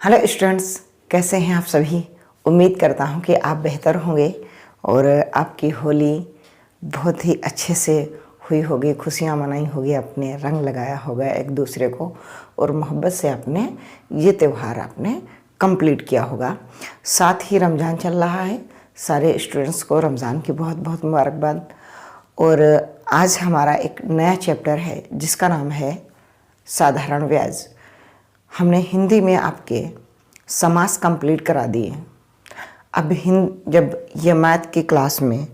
Hello students, कैसे हैं आप सभी। उम्मीद करता हूं कि आप बेहतर होंगे और आपकी होली बहुत ही अच्छे से हुई होगी, खुशियां मनाई होगी, अपने रंग लगाया होगा एक दूसरे को और मोहब्बत से अपने ये त्यौहार आपने कंप्लीट किया होगा। साथ ही रमज़ान चल रहा है, सारे स्टूडेंट्स को रमज़ान की बहुत बहुत मुबारकबाद। और आज हमारा एक नया चैप्टर है जिसका नाम है साधारण ब्याज। हमने हिंदी में आपके समास कंप्लीट करा दिए। अब जब ये मैथ की क्लास में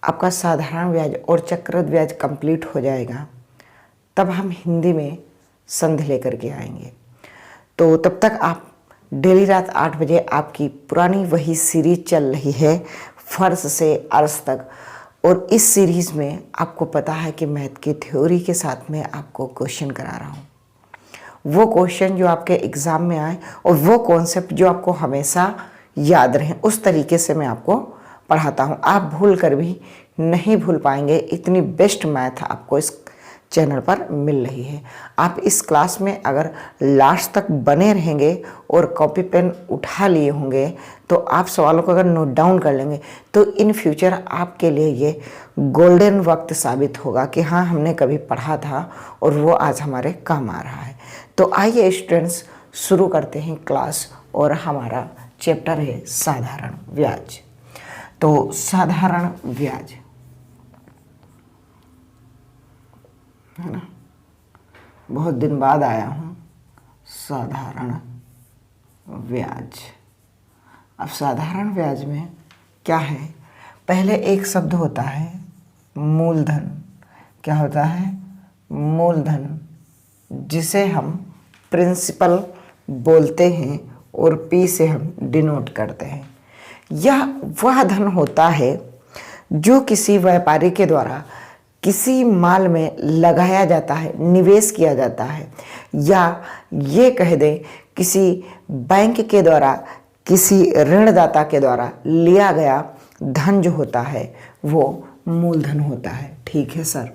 आपका साधारण ब्याज और चक्रवृद्धि ब्याज कंप्लीट हो जाएगा तब हम हिंदी में संधि लेकर के आएंगे। तो तब तक आप डेली रात 8 बजे आपकी पुरानी वही सीरीज चल रही है फर्श से अर्श तक, और इस सीरीज़ में आपको पता है कि मैथ की थ्योरी के साथ में आपको क्वेश्चन करा रहा हूँ। वो क्वेश्चन जो आपके एग्ज़ाम में आए और वो कॉन्सेप्ट जो आपको हमेशा याद रहे, उस तरीके से मैं आपको पढ़ाता हूँ। आप भूल कर भी नहीं भूल पाएंगे, इतनी बेस्ट मैथ आपको इस चैनल पर मिल रही है। आप इस क्लास में अगर लास्ट तक बने रहेंगे और कॉपी पेन उठा लिए होंगे तो आप सवालों को अगर नोट डाउन कर लेंगे तो इन फ्यूचर आपके लिए ये गोल्डन वक्त साबित होगा कि हाँ, हमने कभी पढ़ा था और वो आज हमारे काम आ रहा है। तो आइए स्टूडेंट्स, शुरू करते हैं क्लास और हमारा चैप्टर है साधारण ब्याज। तो साधारण ब्याज है ना, बहुत दिन बाद आया हूँ। साधारण ब्याज। अब साधारण ब्याज में क्या है, पहले एक शब्द होता है मूलधन। क्या होता है? मूलधन, जिसे हम प्रिंसिपल बोलते हैं और पी से हम डिनोट करते हैं। यह वह धन होता है जो किसी व्यापारी के द्वारा किसी माल में लगाया जाता है, निवेश किया जाता है, या ये कह दें किसी बैंक के द्वारा, किसी ऋणदाता के द्वारा लिया गया धन जो होता है वो मूलधन होता है। ठीक है सर।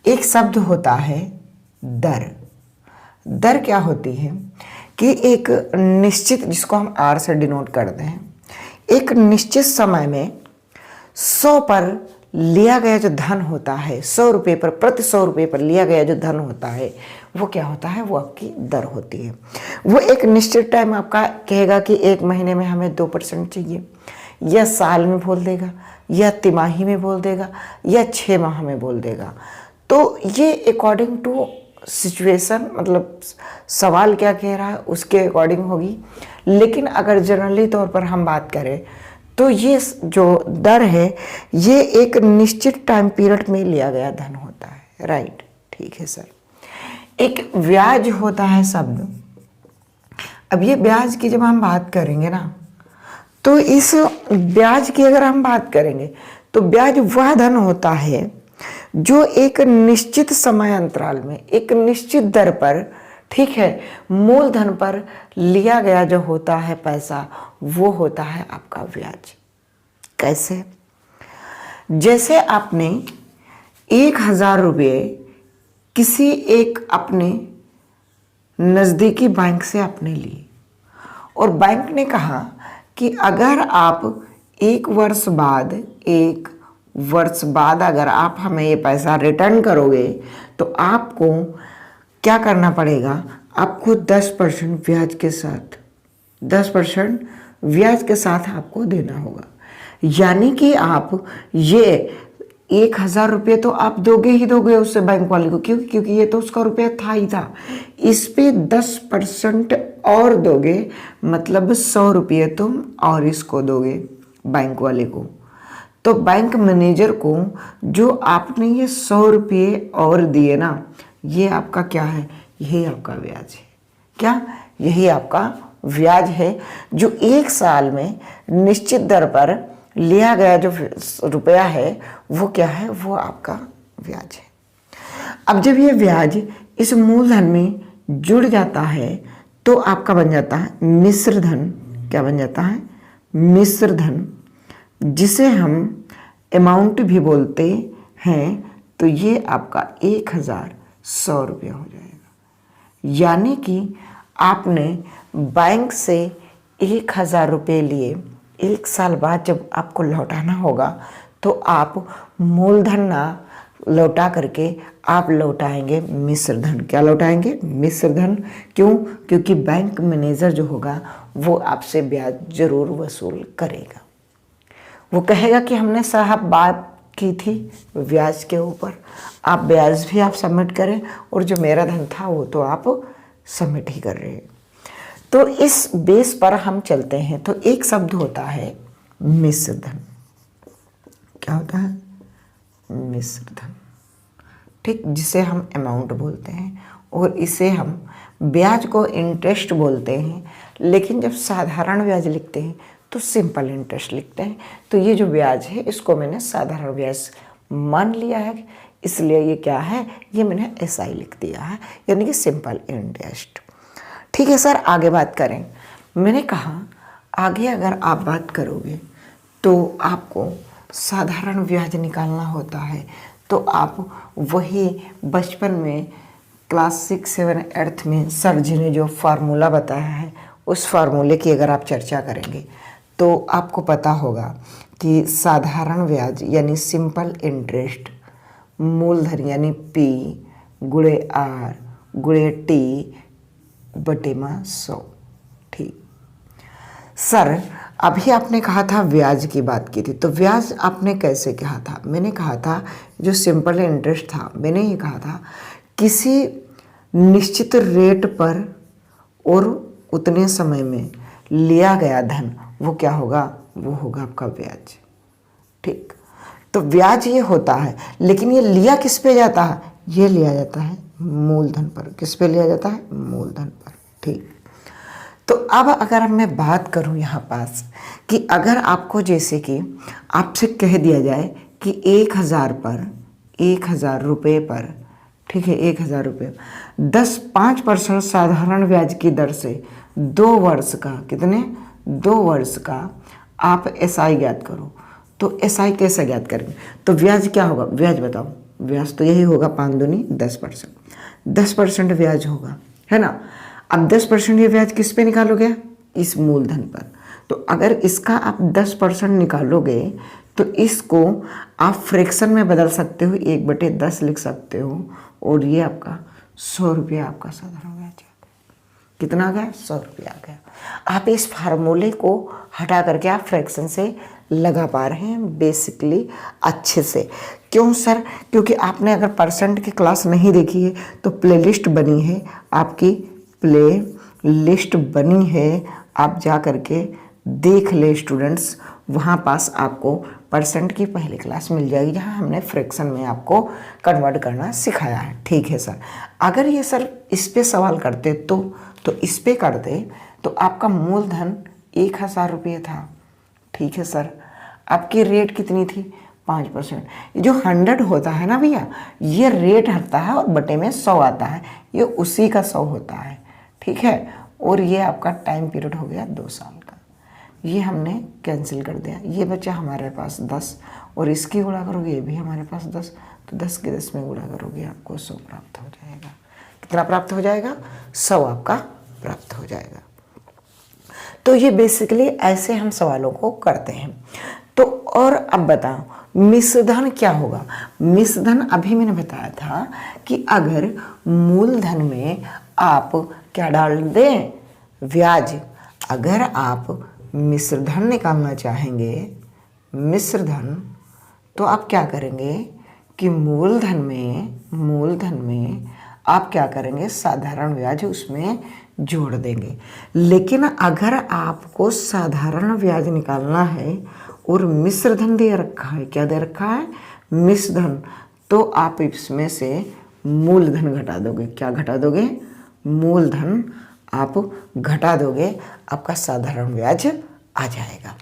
एक शब्द होता है दर। दर क्या होती है कि एक निश्चित, जिसको हम आर से डिनोट करते हैं, एक निश्चित समय में 100 पर लिया गया जो धन होता है, 100 रुपये पर, प्रति 100 रुपये पर लिया गया जो धन होता है वो क्या होता है? वो आपकी दर होती है। वो एक निश्चित टाइम आपका कहेगा कि एक महीने में हमें 2% चाहिए, या साल में बोल देगा, या तिमाही में बोल देगा, या 6 माह में बोल देगा। तो ये अकॉर्डिंग टू सिचुएशन, मतलब सवाल क्या कह रहा है उसके अकॉर्डिंग होगी। लेकिन अगर जनरली तौर पर हम बात करें तो ये जो दर है ये एक निश्चित टाइम पीरियड में लिया गया धन होता है। राइट, ठीक है सर। एक ब्याज होता है शब्द। अब ये ब्याज की जब हम बात करेंगे ना, तो इस ब्याज की अगर हम बात करेंगे तो ब्याज वह धन होता है जो एक निश्चित समय अंतराल में एक निश्चित दर पर, ठीक है, मूलधन पर लिया गया जो होता है पैसा, वो होता है आपका ब्याज। कैसे? जैसे आपने 1000 रुपये किसी एक अपने नज़दीकी बैंक से आपने लिए और बैंक ने कहा कि अगर आप एक वर्ष बाद अगर आप हमें ये पैसा रिटर्न करोगे तो आपको क्या करना पड़ेगा? आपको 10% ब्याज के साथ, 10% ब्याज के साथ आपको देना होगा। यानी कि आप ये 1000 रुपये तो आप दोगे ही दोगे उससे बैंक वाले को, क्योंकि ये तो उसका रुपया था ही था। इस पे 10% और दोगे, मतलब 100 रुपये तुम और इसको दोगे बैंक वाले को। तो बैंक मैनेजर को जो आपने ये 100 रुपये और दिए ना, ये आपका क्या है? यही आपका ब्याज है। क्या? यही आपका ब्याज है जो एक साल में निश्चित दर पर लिया गया जो रुपया है वो क्या है? वो आपका ब्याज है। अब जब ये ब्याज इस मूलधन में जुड़ जाता है तो आपका बन जाता है मिश्र धन। क्या बन जाता है? मिश्र धन, जिसे हम अमाउंट भी बोलते हैं। तो ये आपका 1100 रुपया हो जाएगा। यानी कि आपने बैंक से 1,000 रुपये लिए, 1 साल बाद जब आपको लौटाना होगा तो आप मूलधन ना लौटा करके आप लौटाएंगे मिश्र धन। क्या लौटाएंगे? मिश्र धन। क्यों? क्योंकि बैंक मैनेजर जो होगा वो आपसे ब्याज जरूर वसूल करेगा। वो कहेगा कि हमने साहब बात की थी ब्याज के ऊपर, आप ब्याज भी आप सबमिट करें और जो मेरा धन था वो तो आप सबमिट ही कर रहे हैं। तो इस बेस पर हम चलते हैं। तो एक शब्द होता है मिश्र धन। क्या होता है? मिश्र धन। ठीक, जिसे हम अमाउंट बोलते हैं और इसे हम ब्याज को इंटरेस्ट बोलते हैं। लेकिन जब साधारण ब्याज लिखते हैं तो सिंपल इंटरेस्ट लिखते हैं। तो ये जो ब्याज है इसको मैंने साधारण ब्याज मान लिया है, इसलिए ये क्या है, ये मैंने SI लिख दिया है, यानी कि सिंपल इंटरेस्ट। ठीक है सर, आगे बात करें। मैंने कहा आगे अगर आप बात करोगे तो आपको साधारण ब्याज निकालना होता है। तो आप वही बचपन में क्लास 6, 7, 8 में सर जी ने जो फार्मूला बताया है उस फार्मूले की अगर आप चर्चा करेंगे तो आपको पता होगा कि साधारण ब्याज यानी सिंपल इंटरेस्ट मूलधन यानी P गुणे R गुणे T बटे में 100। ठीक सर, अभी आपने कहा था ब्याज की बात की थी, तो ब्याज आपने कैसे कहा था? मैंने कहा था जो सिंपल इंटरेस्ट था, मैंने ये कहा था किसी निश्चित रेट पर और उतने समय में लिया गया धन वो क्या होगा? वो होगा आपका ब्याज। ठीक, तो ब्याज ये होता है, लेकिन ये लिया किस पे जाता है? ये लिया जाता है मूलधन पर। किस पे लिया जाता है? मूलधन पर। ठीक, तो अब अगर मैं बात करूं यहाँ पास कि अगर आपको जैसे कि आपसे कह दिया जाए कि 1,000 पर 1,000 रुपये पर, ठीक है, 1,000 रुपये 5% साधारण ब्याज की दर से 2 वर्ष का, कितने? 2 वर्ष का आप SI ज्ञात करो। तो SI कैसे ज्ञात करेंगे? तो ब्याज क्या होगा? ब्याज बताओ। ब्याज तो यही होगा 5 दूनी 10%। 10% ब्याज होगा, है ना। अब 10% ये ब्याज किस पे निकालोगे? इस मूलधन पर। तो अगर इसका आप 10% निकालोगे तो इसको आप फ्रैक्शन में बदल सकते हो, 1/10 लिख सकते हो, और ये आपका 100 रुपया आपका साधारण ब्याज है। कितना आ गया? 100 रुपया आ गया। आप इस फार्मूले को हटा करके आप फ्रैक्शन से लगा पा रहे हैं बेसिकली अच्छे से। क्यों सर? क्योंकि आपने अगर परसेंट की क्लास नहीं देखी है तो प्लेलिस्ट बनी है आपकी, प्ले लिस्ट बनी है, आप जा करके देख ले स्टूडेंट्स। वहाँ पास आपको परसेंट की पहली क्लास मिल जाएगी जहाँ हमने फ्रैक्शन में आपको कन्वर्ट करना सिखाया है। ठीक है सर, अगर ये सर इस पे सवाल करते तो इस पे करते तो आपका मूलधन 1,000 रुपये था। ठीक है सर, आपकी रेट कितनी थी? 5%। जो 100 होता है ना भैया, ये रेट हटता है और बटे में 100 आता है, ये उसी का 100 होता है। ठीक है, और ये आपका टाइम पीरियड हो गया 2 साल का। ये हमने कैंसिल कर दिया, ये बचा हमारे पास 10 और इसकी गुणा करोगे ये भी हमारे पास 10, तो 10 के 10 में गुणा करोगे आपको 100 प्राप्त हो जाएगा। कितना प्राप्त हो जाएगा? 100 आपका प्राप्त हो जाएगा। तो ये बेसिकली ऐसे हम सवालों को करते हैं। तो और अब बताओ मिश्रधन क्या होगा? मिश्रधन अभी मैंने बताया था कि अगर मूलधन में आप क्या डाल दें? ब्याज। अगर आप मिश्रधन निकालना चाहेंगे, मिश्रधन, तो आप क्या करेंगे कि मूलधन में आप क्या करेंगे? साधारण ब्याज उसमें जोड़ देंगे। लेकिन अगर आपको साधारण ब्याज निकालना है और मिश्रधन दे रखा है, क्या दे रखा है? मिश्रधन, तो आप इसमें से मूलधन घटा दोगे। क्या घटा दोगे? मूलधन आप घटा दोगे, आपका साधारण ब्याज आ जाएगा।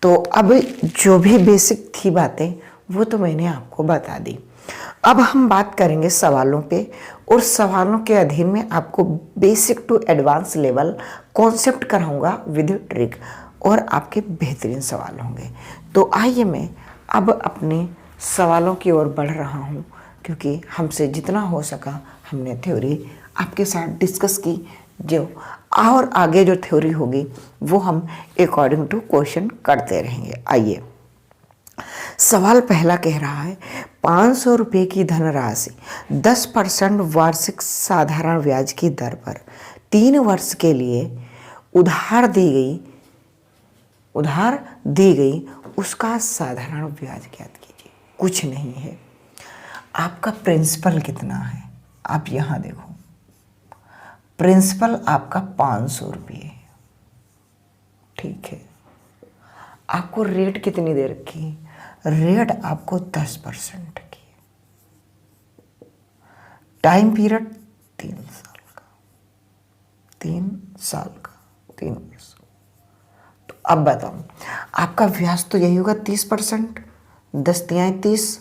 तो अब जो भी बेसिक थी बातें वो तो मैंने आपको बता दी। अब हम बात करेंगे सवालों पे, और सवालों के अधीन में आपको basic to advance level concept कराऊंगा विद ट्रिक, और आपके बेहतरीन सवाल होंगे। तो आइए मैं अब अपने सवालों की ओर बढ़ रहा हूँ, क्योंकि हमसे जितना हो सका हमने थ्योरी आपके साथ डिस्कस की, जो और आगे जो थ्योरी होगी वो हम अकॉर्डिंग टू क्वेश्चन करते रहेंगे। आइए, सवाल पहला कह रहा है 500 रुपये की धनराशि 10% वार्षिक साधारण ब्याज की दर पर 3 वर्ष के लिए उधार दी गई उसका साधारण ब्याज ज्ञात कीजिए। कुछ नहीं है, आपका प्रिंसिपल कितना है, आप यहाँ देखो, प्रिंसिपल आपका 500 रुपये है, ठीक है। आपको रेट कितनी दे रखी है, रेट आपको 10% की है। टाइम पीरियड 3 साल का, 3 वर्ष। तो अब बताओ, आपका ब्याज तो यही होगा 30%, 10 तिहाई 30,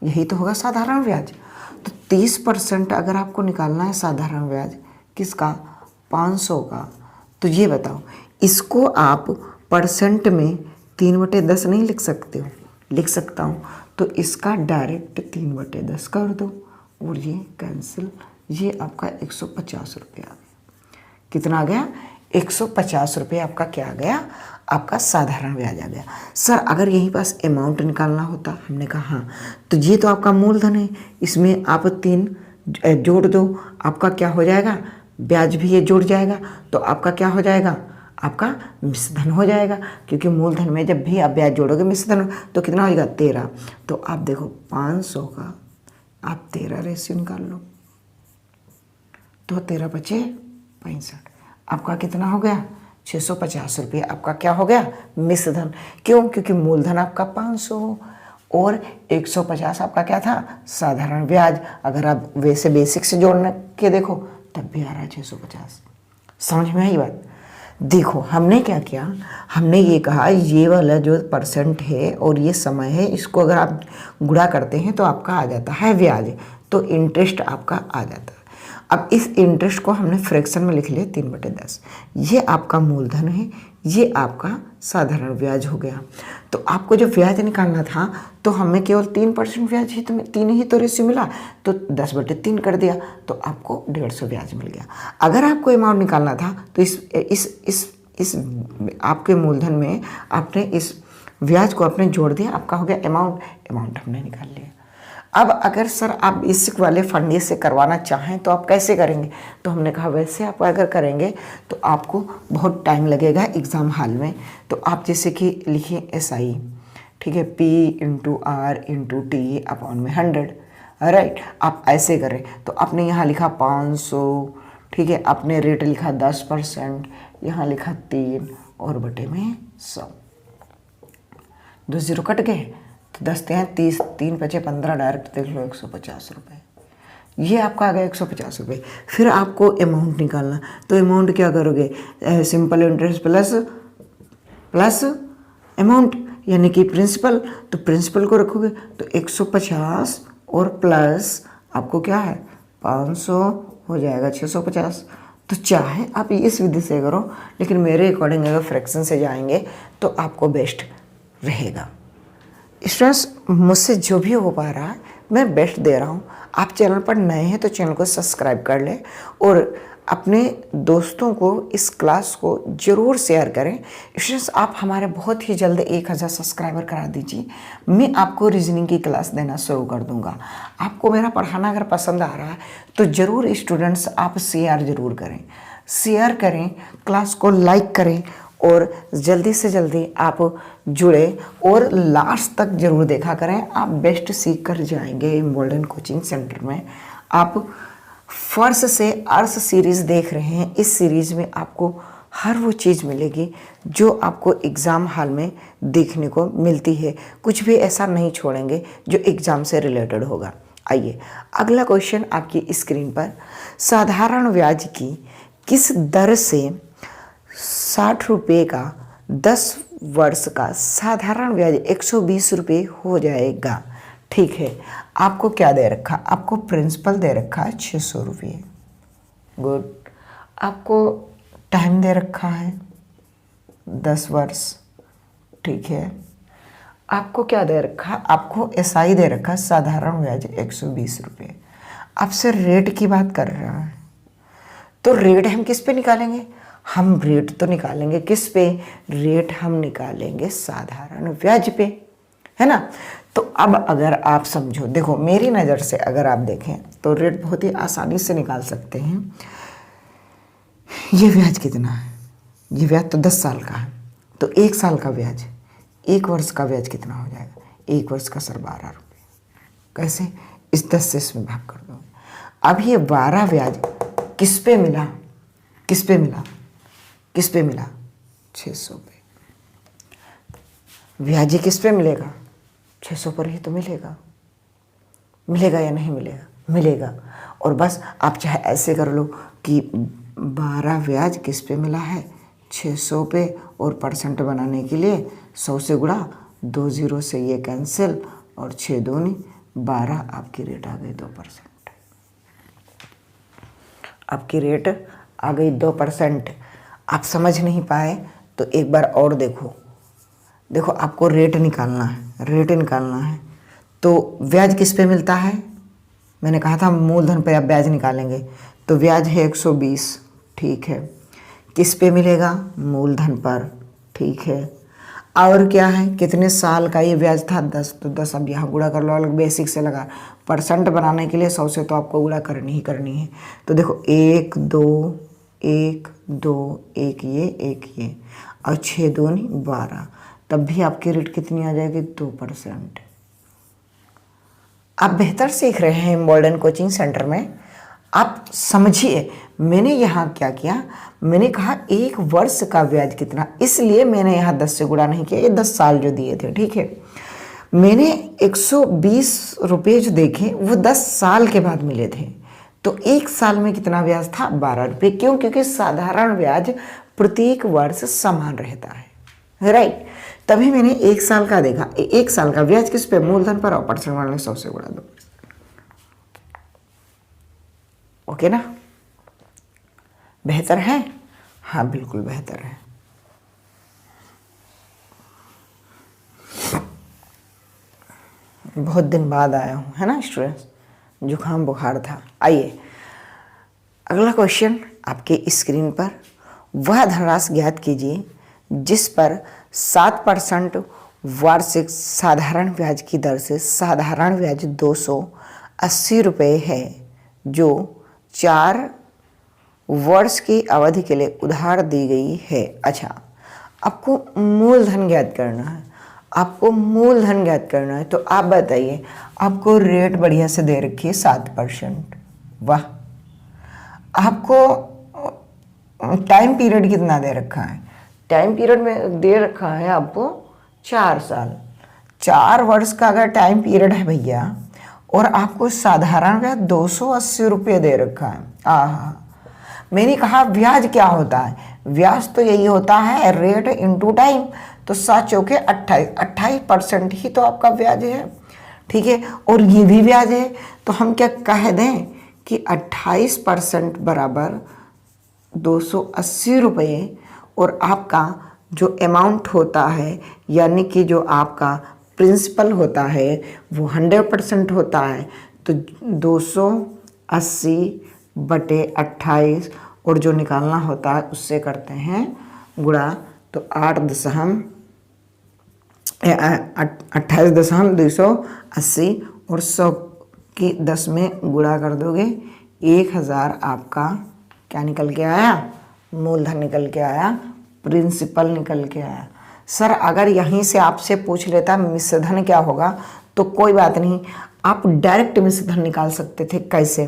यही तो होगा साधारण ब्याज। तो 30% अगर आपको निकालना है साधारण ब्याज किसका, 500 का, तो ये बताओ, इसको आप परसेंट में 3/10 नहीं लिख सकते हो, लिख सकता हूँ। तो इसका डायरेक्ट 3/10 कर दो और ये कैंसिल, ये आपका 150 रुपये आ गया। कितना आ गया, 150 रुपये आपका क्या आ गया, आपका साधारण ब्याज आ गया। सर अगर यहीं पास अमाउंट निकालना होता, हमने कहा हाँ, तो ये तो आपका मूलधन है, इसमें आप 3 जोड़ दो, आपका क्या हो जाएगा, ब्याज भी ये जुड़ जाएगा, तो आपका क्या हो जाएगा, आपका मिश्रधन हो जाएगा। क्योंकि मूलधन में जब भी आप ब्याज जोड़ोगे मिश्रधन, तो कितना हो जाएगा, 13। तो आप देखो 500 का आप 13 रेशियो निकाल लो, तो 13 बचे 65, आपका कितना हो गया, 650 रुपये आपका क्या हो गया, मिश्रधन। क्यों, क्योंकि मूलधन आपका 500 और 150 आपका क्या था, साधारण ब्याज। अगर आप वैसे बेसिक से जोड़ने के देखो तब भी आ रहा है 650। समझ में आई बात। देखो हमने क्या किया, हमने ये कहा ये वाला जो परसेंट है और ये समय है, इसको अगर आप गुणा करते हैं तो आपका आ जाता है ब्याज, तो इंटरेस्ट आपका आ जाता है। अब इस इंटरेस्ट को हमने फ्रैक्शन में लिख लिया 3/10। ये आपका मूलधन है, ये आपका साधारण ब्याज हो गया। तो आपको जो ब्याज निकालना था तो हमें केवल 3% ब्याज ही, तो 3 ही तो रेशियो मिला, तो 10/3 कर दिया, तो आपको 150 ब्याज मिल गया। अगर आपको अमाउंट निकालना था तो इस आपके मूलधन में आपने इस ब्याज को आपने जोड़ दिया, आपका हो गया अमाउंट हमने निकाल लिया। अब अगर सर आप बेसिक वाले फंडे से करवाना चाहें तो आप कैसे करेंगे, तो हमने कहा वैसे आप अगर करेंगे तो आपको बहुत टाइम लगेगा एग्ज़ाम हॉल में। तो आप जैसे कि लिखिए SI, ठीक है, P/R/T/100, राइट। आप ऐसे करें तो आपने यहाँ लिखा 500, ठीक है, आपने रेट लिखा 10%, यहाँ लिखा 3 और बटे में 100, 2 0 कट गए, तो 10 तिहाई 30, 3 बचे 15, डायरेक्ट देख लो 150 रुपये, ये आपका आ गया 150 रुपये। फिर आपको अमाउंट निकालना, तो अमाउंट क्या करोगे, सिंपल इंटरेस्ट प्लस अमाउंट यानी कि प्रिंसिपल, तो प्रिंसिपल को रखोगे तो 150 और प्लस आपको क्या है 500 हो जाएगा 650। तो चाहे आप इस विधि से करो, लेकिन मेरे अकॉर्डिंग अगर फ्रैक्शन से जाएंगे तो आपको बेस्ट रहेगा। स्टूडेंट्स मुझसे जो भी हो पा रहा है मैं बेस्ट दे रहा हूँ। आप चैनल पर नए हैं तो चैनल को सब्सक्राइब कर लें और अपने दोस्तों को इस क्लास को ज़रूर शेयर करें। स्टूडेंट्स आप हमारे बहुत ही जल्द 1000 सब्सक्राइबर करा दीजिए, मैं आपको रीजनिंग की क्लास देना शुरू कर दूंगा। आपको मेरा पढ़ाना अगर पसंद आ रहा है तो ज़रूर स्टूडेंट्स आप शेयर ज़रूर करें, क्लास को लाइक करें और जल्दी से जल्दी आप जुड़े और लास्ट तक जरूर देखा करें। आप बेस्ट सीख कर जाएंगे इम्बोल्डन कोचिंग सेंटर में। आप फर्स्ट से अर्थ सीरीज़ देख रहे हैं, इस सीरीज़ में आपको हर वो चीज़ मिलेगी जो आपको एग्ज़ाम हॉल में देखने को मिलती है। कुछ भी ऐसा नहीं छोड़ेंगे जो एग्ज़ाम से रिलेटेड होगा। आइए अगला क्वेश्चन आपकी स्क्रीन पर, साधारण ब्याज की किस दर से 60 रुपये का 10 वर्ष का साधारण ब्याज 120 रुपये हो जाएगा। ठीक है, आपको क्या दे रखा, आपको प्रिंसिपल दे रखा है 600 रुपये, गुड। आपको टाइम दे रखा है 10 वर्ष, ठीक है। आपको क्या दे रखा, आपको SI दे रखा है साधारण ब्याज 120 रुपये। आपसे रेट की बात कर रहा है, तो रेट हम किस पे निकालेंगे? हम रेट तो निकालेंगे किस पे? रेट हम निकालेंगे साधारण ब्याज पे, है ना। तो अब अगर आप समझो, देखो मेरी नज़र से अगर आप देखें तो रेट बहुत ही आसानी से निकाल सकते हैं। ये ब्याज कितना है? ये ब्याज तो 10 साल का है, तो 1 साल का ब्याज, 1 वर्ष का ब्याज कितना हो जाएगा? 1 वर्ष का सर 12 रुपये। कैसे? इस 10 से इसमें भाग कर दो। अब ये 12 ब्याज किस पे मिला? किस पे मिला? किस पे मिला? 600 पे। ब्याज ही किस पे मिलेगा? 600 पर ही तो मिलेगा। मिलेगा या नहीं मिलेगा? मिलेगा। और बस आप चाहे ऐसे कर लो कि 12 ब्याज किस पे मिला है? 600 पे, और परसेंट बनाने के लिए 100 से गुणा, 2 0 से ये कैंसिल, और 6 दूनी 12, आपकी रेट आ गई 2%। आपकी रेट आ गई 2%। आप समझ नहीं पाए तो एक बार और देखो। देखो आपको रेट निकालना है, रेट निकालना है तो ब्याज किस पे मिलता है? मैंने कहा था मूलधन पे आप ब्याज निकालेंगे, तो ब्याज है 120, ठीक है। किस पे मिलेगा? मूलधन पर, ठीक है। और क्या है? कितने साल का ये ब्याज था? 10, तो 10 अब यहाँ गुणा कर लो, अलग बेसिक से लगा। परसेंट बनाने के लिए 100 से तो आपको गुणा करनी ही है। तो देखो 1 2 1 2 1 ये और 6 दूनी 12, तब भी आपकी रेट कितनी आ जाएगी? 2%। आप बेहतर सीख रहे हैं मॉडर्न कोचिंग सेंटर में। आप समझिए मैंने यहाँ क्या किया, मैंने कहा 1 वर्ष का ब्याज कितना, इसलिए मैंने यहाँ 10 से गुणा नहीं किया, ये 10 साल जो दिए थे, ठीक है। मैंने 120 रुपये जो देखे वो 10 साल के बाद मिले थे, तो 1 साल में कितना ब्याज था? 12 रुपये। क्यों? क्योंकि साधारण ब्याज प्रत्येक वर्ष समान रहता है, राइट। तभी मैंने 1 साल का देखा। 1 साल का ब्याज किस पे? मूलधन पर, और परसेंट वाले 100 से गुणा 2। ओके ना? बेहतर है? हाँ बिल्कुल बेहतर है। बहुत दिन बाद आया हूँ, है ना स्टूडेंट्स, जुकाम बुखार था। आइए अगला क्वेश्चन आपके स्क्रीन पर। वह धनराशि ज्ञात कीजिए जिस पर 7% वार्षिक साधारण ब्याज की दर से साधारण ब्याज 280 रुपये है, जो 4 वर्ष की अवधि के लिए उधार दी गई है। अच्छा, आपको मूलधन ज्ञात करना है, आपको मूलधन ज्ञात करना है। तो आप बताइए, आपको रेट बढ़िया से दे रखी है 7%। वाह। आपको टाइम पीरियड कितना दे रखा है? टाइम पीरियड में दे रखा है आपको 4 साल। 4 वर्ष का अगर टाइम पीरियड है भैया, और आपको साधारण ब्याज 280 रुपये दे रखा है। आहा, मैंने कहा ब्याज क्या होता है? ब्याज तो यही होता है रेट इनटू टाइम। तो 7 चौके 28% ही तो आपका ब्याज है, ठीक है। और ये भी ब्याज है, तो हम क्या कह दें कि 28% बराबर 280 रुपये, और आपका जो अमाउंट होता है, यानी कि जो आपका प्रिंसिपल होता है वो 100% होता है। तो 280 बटे 28, और जो निकालना होता है उससे करते हैं गुणा। तो 28.280 और 100 की 10 में गुणा कर दोगे, 1000 आपका क्या निकल के आया? मूलधन निकल के आया, प्रिंसिपल निकल के आया। सर अगर यहीं से आपसे पूछ लेता मिश्रधन क्या होगा, तो कोई बात नहीं, आप डायरेक्ट मिश्रधन निकाल सकते थे। कैसे?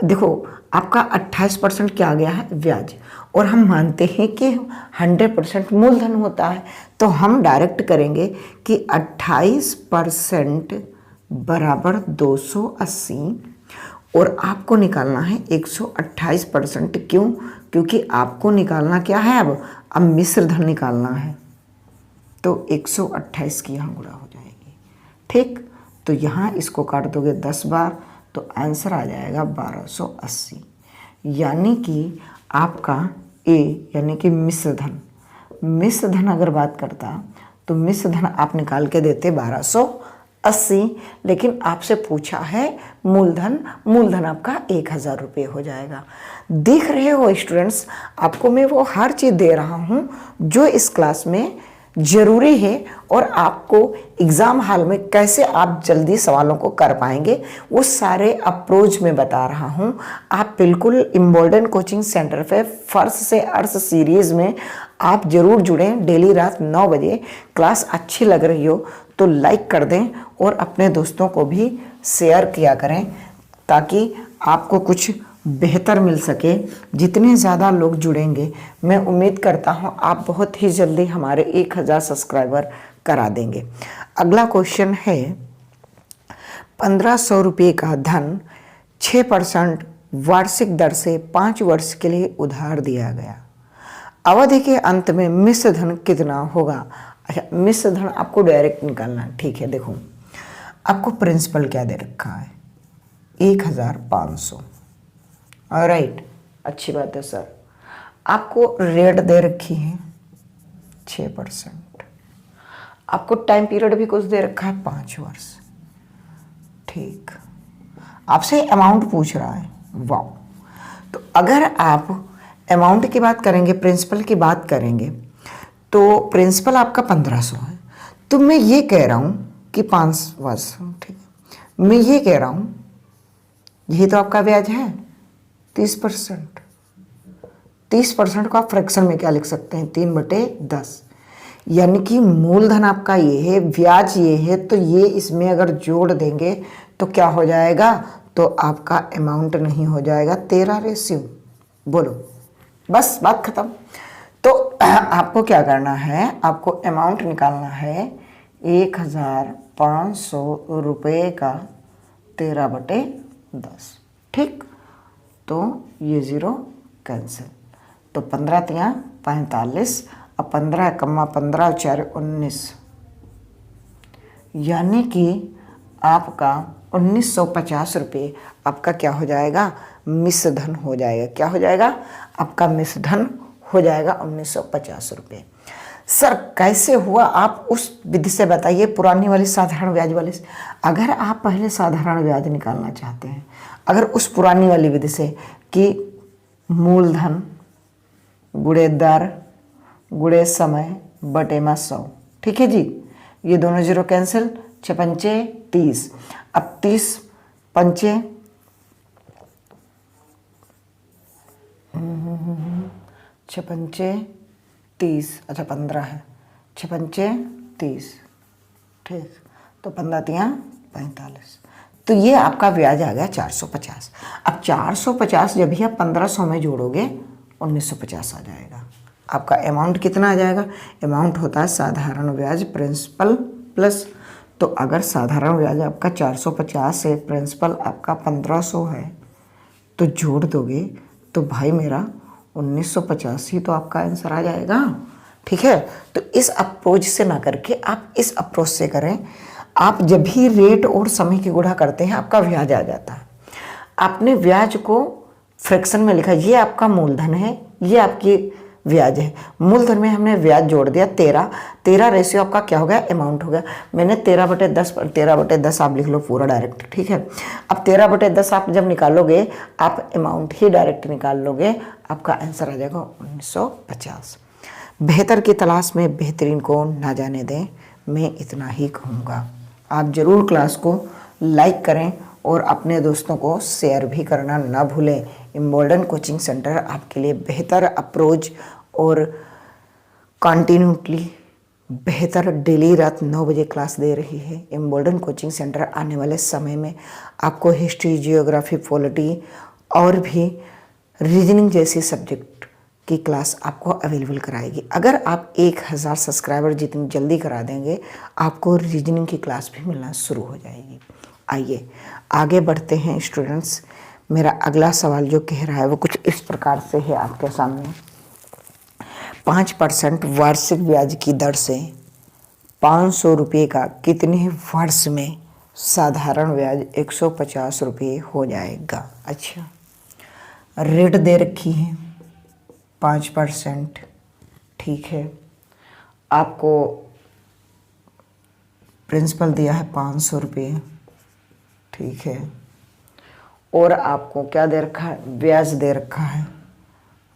देखो आपका 28% क्या आ गया है? ब्याज, और हम मानते हैं कि 100% मूलधन होता है, तो हम डायरेक्ट करेंगे कि 28% बराबर 280, और आपको निकालना है 128%। क्यों? क्योंकि आपको निकालना क्या है? अब मिश्रधन निकालना है, तो 128 की यहाँ गुणा हो जाएगी, ठीक। तो यहाँ इसको काट दोगे 10 बार, तो आंसर आ जाएगा 1280। यानी कि आपका ए यानी कि मिश्रधन अगर बात करता तो मिश्रधन आप निकाल के देते 1280। 80, लेकिन आपसे पूछा है मूलधन, मूलधन आपका 1000 रुपये हो जाएगा। देख रहे हो स्टूडेंट्स, आपको मैं वो हर चीज़ दे रहा हूँ जो इस क्लास में जरूरी है और आपको एग्ज़ाम हॉल में कैसे आप जल्दी सवालों को कर पाएंगे वो सारे अप्रोच में बता रहा हूँ। आप बिल्कुल इम्बोल्डन कोचिंग सेंटर पे फर्स्ट से अर्थ सीरीज़ में आप जरूर जुड़ें। डेली रात 9 बजे क्लास अच्छी लग रही हो तो लाइक कर दें और अपने दोस्तों को भी शेयर किया करें ताकि आपको कुछ बेहतर मिल सके। जितने ज़्यादा लोग जुड़ेंगे मैं उम्मीद करता हूँ आप बहुत ही जल्दी हमारे 1000 सब्सक्राइबर करा देंगे। अगला क्वेश्चन है 1500 रुपये का धन 6% वार्षिक दर से 5 वर्ष के लिए उधार दिया गया। अवधि के अंत में मिश्र धन कितना होगा? अच्छा, मिश्र धन आपको डायरेक्ट निकालना है। ठीक है, देखो आपको प्रिंसिपल क्या दे रखा है 1500। राइट, अच्छी बात है सर। आपको रेट दे रखी है 6%। आपको टाइम पीरियड भी कुछ दे रखा है 5 वर्ष। ठीक, आपसे अमाउंट पूछ रहा है। वाह, तो अगर आप अमाउंट की बात करेंगे, प्रिंसिपल की बात करेंगे तो प्रिंसिपल आपका 1500 है। तो मैं ये कह रहा हूँ कि 5 वर्ष। ठीक है, मैं ये कह रहा हूँ यही तो आपका ब्याज है 30%। 30% को आप फ्रैक्शन में क्या लिख सकते हैं 3/10, यानी कि मूलधन आपका ये है, ब्याज ये है, तो ये इसमें अगर जोड़ देंगे तो क्या हो जाएगा, तो आपका अमाउंट नहीं हो जाएगा 13 बोलो, बस बात खत्म। तो आपको क्या करना है, आपको अमाउंट निकालना है 1500 रुपये का 13/10। ठीक, तो ये 0 कैंसिल, तो 15 तियाँ 45, अब 15 कम्मा 15 4 19, यानी कि आपका 1950 रुपये आपका क्या हो जाएगा, मिश्र धन हो जाएगा। क्या हो जाएगा, आपका मिश्र धन हो जाएगा 1950 रुपये। सर कैसे हुआ, आप उस विधि से बताइए, पुरानी वाली साधारण ब्याज वाली से। अगर आप पहले साधारण ब्याज निकालना चाहते हैं, अगर उस पुरानी वाली विधि से कि मूलधन गुणे दर गुणे समय बटे में 100, ठीक है जी, ये दोनों 0 कैंसिल, 6 पंचे 30, अब 30 पंचे 6 पंचे 30, अच्छा 15 है, 6 पंचे 30, ठीक, तो 15 तियाँ 45, तो ये आपका ब्याज आ गया 450। अब 450 जब भी आप 1500 में जोड़ोगे 1950 आ जाएगा। आपका अमाउंट कितना आ जाएगा, अमाउंट होता है साधारण ब्याज प्रिंसिपल प्लस, तो अगर साधारण ब्याज आपका 450 है, प्रिंसिपल आपका 1500 है, तो जोड़ दोगे तो भाई मेरा 1950 ही तो आपका आंसर आ जाएगा। ठीक है, तो इस अप्रोच से ना करके आप इस अप्रोच से करें। आप जब भी रेट और समय की गुणा करते हैं आपका ब्याज आ जाता है। आपने ब्याज को फ्रैक्शन में लिखा, ये आपका मूलधन है, ये आपकी ब्याज है। मूलधन में हमने ब्याज जोड़ दिया 13 रेशियो आपका क्या हो गया, अमाउंट हो गया। मैंने 13/10 आप लिख लो पूरा डायरेक्ट। ठीक है, अब 13/10 आप जब निकालोगे आप अमाउंट ही डायरेक्ट निकाल लोगे, आपका आंसर आ जाएगा 1950। बेहतर की तलाश में बेहतरीन को ना जाने दें, मैं इतना ही कहूँगा। आप ज़रूर क्लास को लाइक करें और अपने दोस्तों को शेयर भी करना ना भूलें। इम्बोल्डन कोचिंग सेंटर आपके लिए बेहतर अप्रोच और कॉन्टीन्यूटली बेहतर डेली रात 9 बजे क्लास दे रही है। इम्बोल्डन कोचिंग सेंटर आने वाले समय में आपको हिस्ट्री, जियोग्राफी, पॉलिटी और भी रीजनिंग जैसी सब्जेक्ट की क्लास आपको अवेलेबल कराएगी। अगर आप 1000 सब्सक्राइबर जितनी जल्दी करा देंगे आपको रीजनिंग की क्लास भी मिलना शुरू हो जाएगी। आइए आगे बढ़ते हैं स्टूडेंट्स। मेरा अगला सवाल जो कह रहा है वो कुछ इस प्रकार से है आपके सामने। 5% वार्षिक ब्याज की दर से 500 रुपये का कितने वर्ष में साधारण ब्याज 150 रुपये हो जाएगा। अच्छा, रेट दे रखी है 5%। ठीक है, आपको प्रिंसिपल दिया है 500 रुपये, ठीक है। और आपको क्या दे रखा है, ब्याज दे रखा है,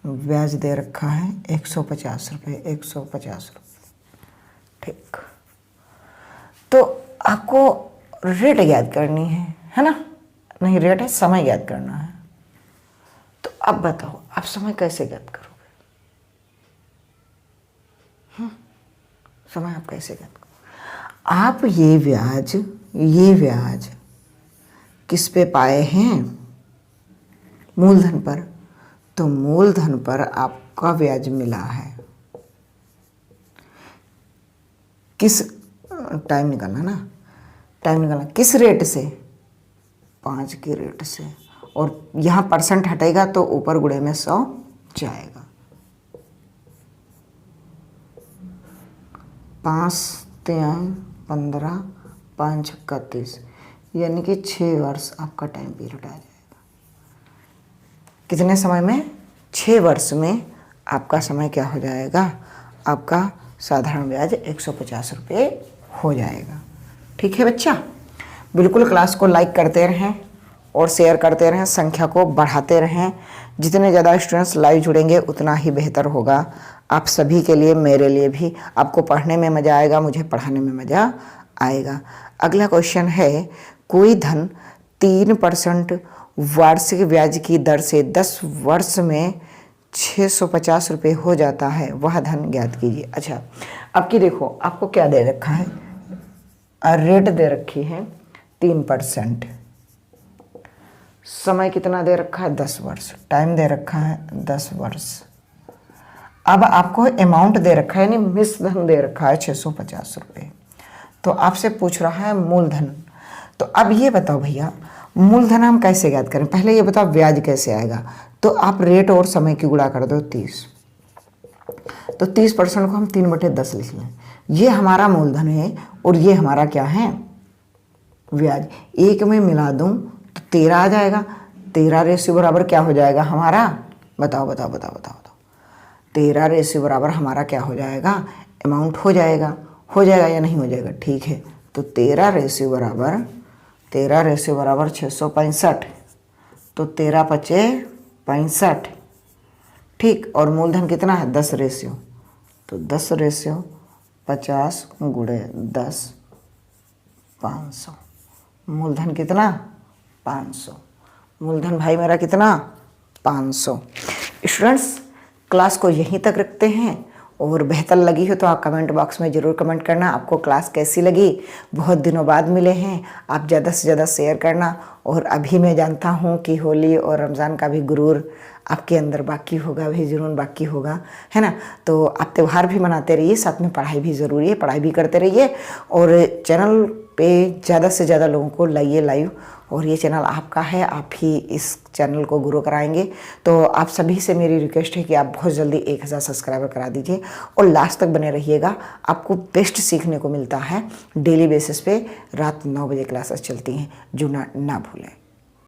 ब्याज दे रखा है 150 रुपये, 150 रुपये, ठीक। तो आपको रेट याद करनी है ना, नहीं रेट है, समय याद करना है। तो अब बताओ आप समय कैसे याद करोगे? समय आप कैसे याद करोगे? आप ये ब्याज किस पे पाए हैं? मूलधन पर। तो मूलधन पर आपका ब्याज मिला है, किस टाइम निकालना ना, टाइम निकालना किस रेट से, 5 के रेट से। और यहाँ परसेंट हटेगा तो ऊपर गुणे में 100 जाएगा। 5 3 15 5 31, यानी कि 6 वर्ष आपका टाइम पीरियड आ जाएगा। कितने समय में? 6 वर्ष में आपका समय क्या हो जाएगा, आपका साधारण ब्याज 150 रुपये हो जाएगा। ठीक है बच्चा, बिल्कुल क्लास को लाइक करते रहें और शेयर करते रहें, संख्या को बढ़ाते रहें। जितने ज़्यादा स्टूडेंट्स लाइव जुड़ेंगे उतना ही बेहतर होगा आप सभी के लिए, मेरे लिए भी। आपको पढ़ने में मज़ा आएगा, मुझे पढ़ाने में मज़ा आएगा। अगला क्वेश्चन है, कोई धन 3% वार्षिक ब्याज की दर से 10 वर्ष में 650 रुपये हो जाता है, वह धन ज्ञात कीजिए। अच्छा, आपकी देखो आपको क्या दे रखा है, रेट दे रखी है 3%, समय कितना दे रखा है 10 वर्ष, टाइम दे रखा है 10 वर्ष। अब आपको अमाउंट दे रखा है, यानी मिश्र धन दे रखा है 650 रुपये। तो आपसे पूछ रहा है मूलधन। तो अब ये बताओ भैया, मूलधन हम कैसे ज्ञात करें? पहले ये बताओ ब्याज कैसे आएगा। तो आप रेट और समय की गुणा कर दो 30। तो 30% को हम 3/10 लिख लें। ये हमारा मूलधन है और ये हमारा क्या है, ब्याज। एक में मिला दूं तो 13 आ जाएगा। 13 रेशियो बराबर क्या हो जाएगा हमारा, बताओ बताओ बताओ बताओ बताओ। 13 रेशियो बराबर हमारा क्या हो जाएगा, अमाउंट हो जाएगा या नहीं हो जाएगा? ठीक है, तो 13 रेशियो बराबर 665। तो 13 पचे 65, ठीक। और मूलधन कितना है 10 रेशियो, तो 10 रेशियो 50 गुणे 10, 500। मूलधन कितना, 500। मूलधन भाई मेरा कितना, 500। स्टूडेंट्स, क्लास को यहीं तक रखते हैं और बेहतर लगी हो तो आप कमेंट बॉक्स में ज़रूर कमेंट करना आपको क्लास कैसी लगी। बहुत दिनों बाद मिले हैं, आप ज़्यादा से ज़्यादा शेयर करना। और अभी मैं जानता हूँ कि होली और रमज़ान का भी गुरूर आपके अंदर बाकी होगा, भी जुनून बाकी होगा, है ना। तो आप त्यौहार भी मनाते रहिए, साथ में पढ़ाई भी ज़रूरी है, पढ़ाई भी करते रहिए। और चैनल पे ज़्यादा से ज़्यादा लोगों को लाइए लाइव। और ये चैनल आपका है, आप ही इस चैनल को ग्रो कराएंगे। तो आप सभी से मेरी रिक्वेस्ट है कि आप बहुत जल्दी 1000 सब्सक्राइबर करा दीजिए और लास्ट तक बने रहिएगा। आपको बेस्ट सीखने को मिलता है डेली बेसिस पे। रात 9 बजे क्लासेस चलती हैं, जुड़ना ना भूलें।